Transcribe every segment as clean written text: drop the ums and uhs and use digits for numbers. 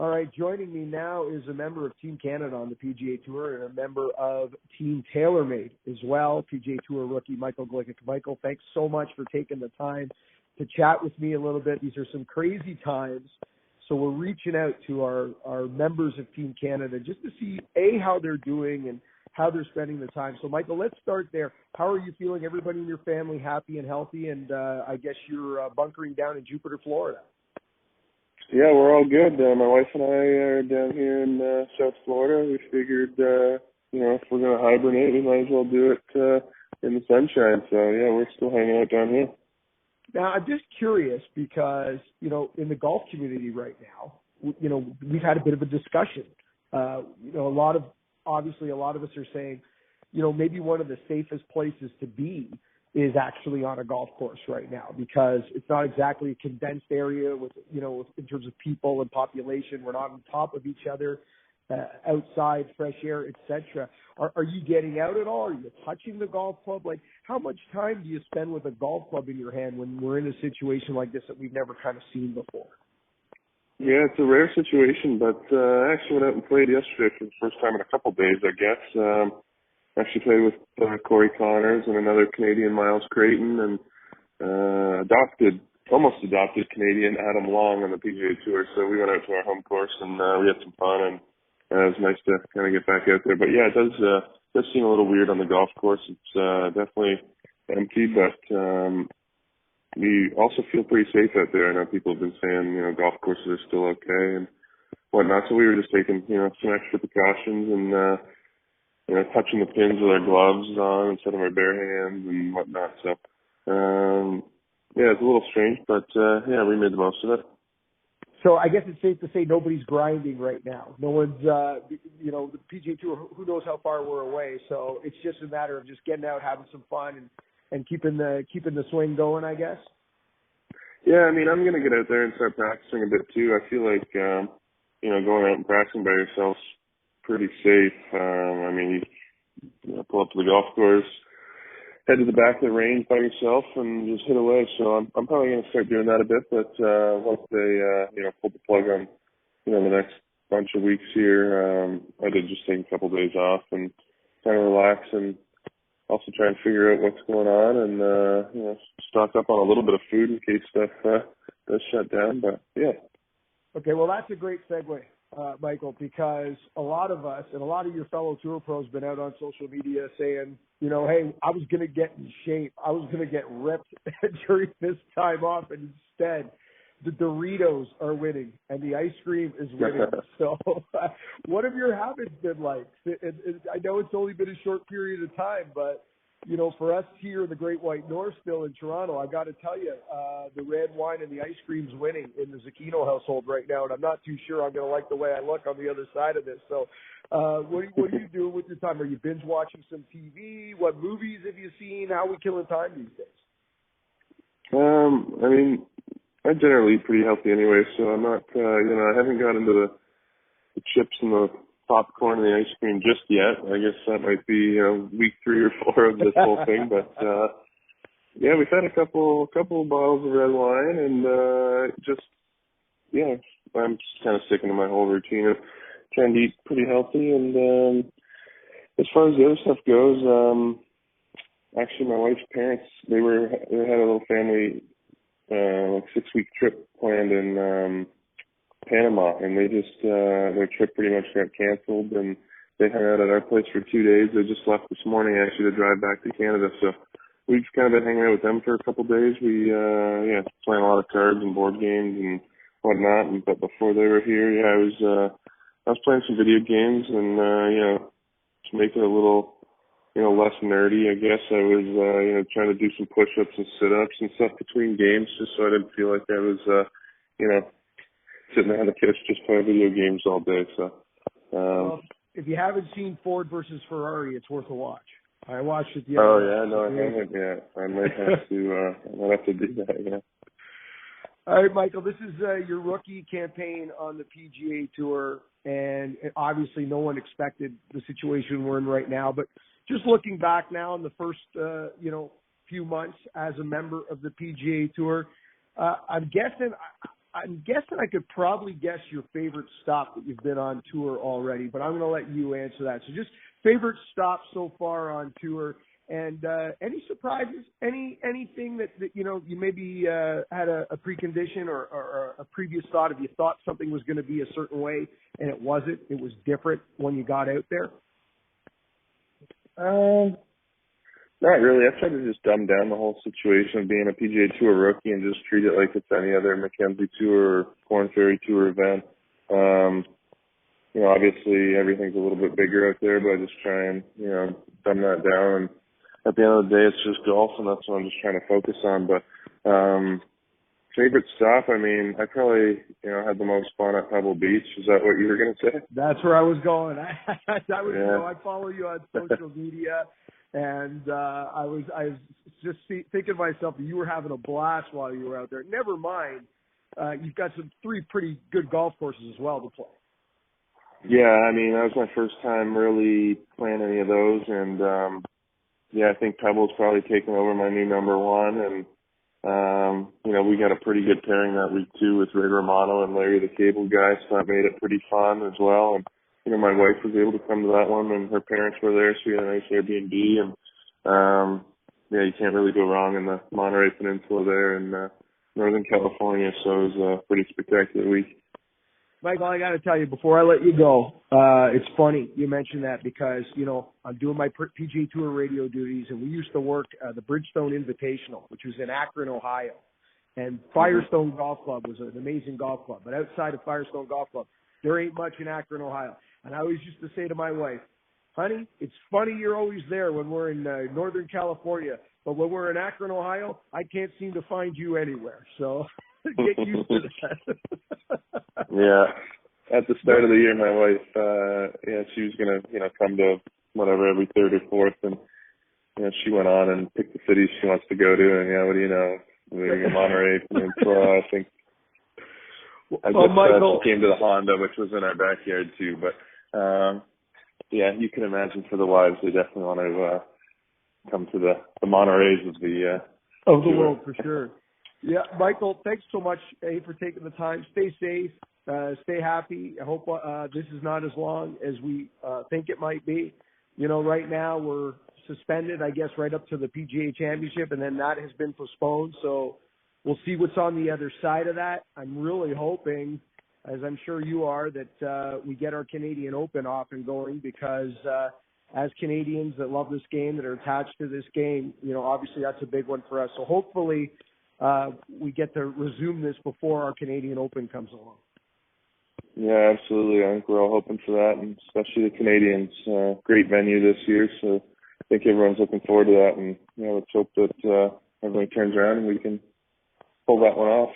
All right, joining me now is a member of Team Canada on the PGA Tour and a member of Team TaylorMade as well, PGA Tour rookie Michael Gligic. Michael, thanks so much for taking the time to chat with me a little bit. These are some crazy times, so we're reaching out to our members of Team Canada just to see, A, how they're doing and how they're spending the time. So, Michael, let's start there. How are you feeling? Everybody in your family happy and healthy? And I guess you're bunkering down in Jupiter, Florida. Yeah, we're all good. My wife and I are down here in South Florida. We figured, if we're going to hibernate, we might as well do it in the sunshine. So, yeah, we're still hanging out down here. Now, I'm just curious because, in the golf community right now, we've had a bit of a discussion. A lot of us are saying, maybe one of the safest places to be is actually on a golf course right now because it's not exactly a condensed area with, in terms of people and population. We're not on top of each other, outside, fresh air, etc. Are you getting out at all? Are you touching the golf club? Like, how much time do you spend with a golf club in your hand when we're in a situation like this that we've never kind of seen before? Yeah, it's a rare situation, but I actually went out and played yesterday for the first time in a couple of days, I guess. Actually played with Corey Connors and another Canadian, Miles Creighton, and almost adopted Canadian Adam Long on the PGA Tour. So we went out to our home course and we had some fun, and it was nice to kind of get back out there. But yeah, it does seem a little weird on the golf course. It's definitely empty, but we also feel pretty safe out there. I know people have been saying, golf courses are still okay and whatnot. So we were just taking, some extra precautions and, touching the pins with our gloves on instead of our bare hands and whatnot. So, yeah, it's a little strange, but, we made the most of it. So I guess it's safe to say nobody's grinding right now. No one's, the PGA Tour, who knows how far we're away. So it's just a matter of just getting out, having some fun and keeping the swing going, I guess. Yeah, I mean, I'm going to get out there and start practicing a bit too. I feel like, going out and practicing by yourself's pretty safe. You pull up to the golf course, head to the back of the range by yourself, and just hit away. So I'm probably going to start doing that a bit. But once they pull the plug on the next bunch of weeks here, I did just take a couple of days off and kind of relax and also try and figure out what's going on and stock up on a little bit of food in case stuff does shut down. But yeah. Okay, well that's a great segue. Michael, because a lot of us and a lot of your fellow tour pros been out on social media saying, hey, I was going to get in shape. I was going to get ripped during this time off. And instead, the Doritos are winning and the ice cream is winning. So what have your habits been like? I know it's only been a short period of time, but, for us here in the Great White North still in Toronto, I got to tell you, the red wine and the ice cream's winning in the Zecchino household right now, and I'm not too sure I'm going to like the way I look on the other side of this. So what are you doing with your time? Are you binge watching some TV? What movies have you seen? How are we killing time these days? I generally eat pretty healthy anyway, so I'm not, I haven't got into the chips and the popcorn and the ice cream just yet. I guess that might be week 3 or 4 of this whole thing, but yeah, we've had a couple bottles of red wine, and I'm just kind of sticking to my whole routine of trying to eat pretty healthy. And as far as the other stuff goes, actually my wife's parents they had a little family 6-week trip planned in Panama, and they just their trip pretty much got canceled, and they hung out at our place for 2 days. They just left this morning actually to drive back to Canada, so we've just kind of been hanging out with them for a couple of days. We playing a lot of cards and board games and whatnot. But before they were here, I was playing some video games and to make it a little less nerdy, I guess. I was trying to do some push-ups and sit-ups and stuff between games, just so I didn't feel like I was sitting on the couch just playing video games all day. So, well, if you haven't seen Ford versus Ferrari, it's worth a watch. I watched it the other day. Oh yeah, no, I haven't yet. I might have to do that. Yeah. All right, Michael. This is your rookie campaign on the PGA Tour, and obviously no one expected the situation we're in right now. But just looking back now in the first few months as a member of the PGA Tour, I'm guessing. I'm guessing I could probably guess your favorite stop that you've been on tour already, but I'm going to let you answer that. So just favorite stop so far on tour, and any surprises, anything that you maybe had a precondition or a previous thought, if you thought something was going to be a certain way and it wasn't, it was different when you got out there? Not really. I tried to just dumb down the whole situation of being a PGA Tour rookie and just treat it like it's any other Mackenzie Tour or Corn Ferry Tour event. Obviously everything's a little bit bigger out there, but I just try and, dumb that down. And at the end of the day, it's just golf, and that's what I'm just trying to focus on. But favorite stop, I probably, had the most fun at Pebble Beach. Is that what you were going to say? That's where I was going. I follow you on social media. And I was just thinking to myself that you were having a blast while you were out there. Never mind, you've got three pretty good golf courses as well to play. Yeah, that was my first time really playing any of those, and I think Pebble's probably taken over my new number one, and we got a pretty good pairing that week too with Ray Romano and Larry the Cable Guy, so that made it pretty fun as well. And my wife was able to come to that one, and her parents were there, so we had a nice Airbnb, and you can't really go wrong in the Monterey Peninsula there in Northern California, so it was a pretty spectacular week. Michael, I got to tell you, before I let you go, it's funny you mentioned that because, I'm doing my PGA Tour radio duties, and we used to work the Bridgestone Invitational, which was in Akron, Ohio. And Firestone Golf Club was an amazing golf club. But outside of Firestone Golf Club, there ain't much in Akron, Ohio. And I always used to say to my wife, honey, it's funny you're always there when we're in Northern California, but when we're in Akron, Ohio, I can't seem to find you anywhere. So get used to that. Yeah. At the start of the year, my wife, she was going to, come to whatever every third or fourth, and she went on and picked the cities she wants to go to, and what do you know, the Monterey Peninsula, I think. Michael, she came to the Honda, which was in our backyard too. But you can imagine for the wives, they definitely want to come to the Montereys of the world for sure. Yeah, Michael, thanks so much for taking the time. Stay safe, stay happy. I hope this is not as long as we think it might be. Right now we're suspended, I guess, right up to the PGA Championship, and then that has been postponed. So we'll see what's on the other side of that. I'm really hoping, as I'm sure you are, that we get our Canadian Open off and going because as Canadians that love this game, that are attached to this game, obviously that's a big one for us. So hopefully we get to resume this before our Canadian Open comes along. Yeah, absolutely. I think we're all hoping for that, and especially the Canadians. Great venue this year, so I think everyone's looking forward to that. And let's hope that everything turns around and we can pull that one off.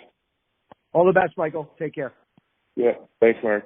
All the best, Michael. Take care. Yeah. Thanks, Mark.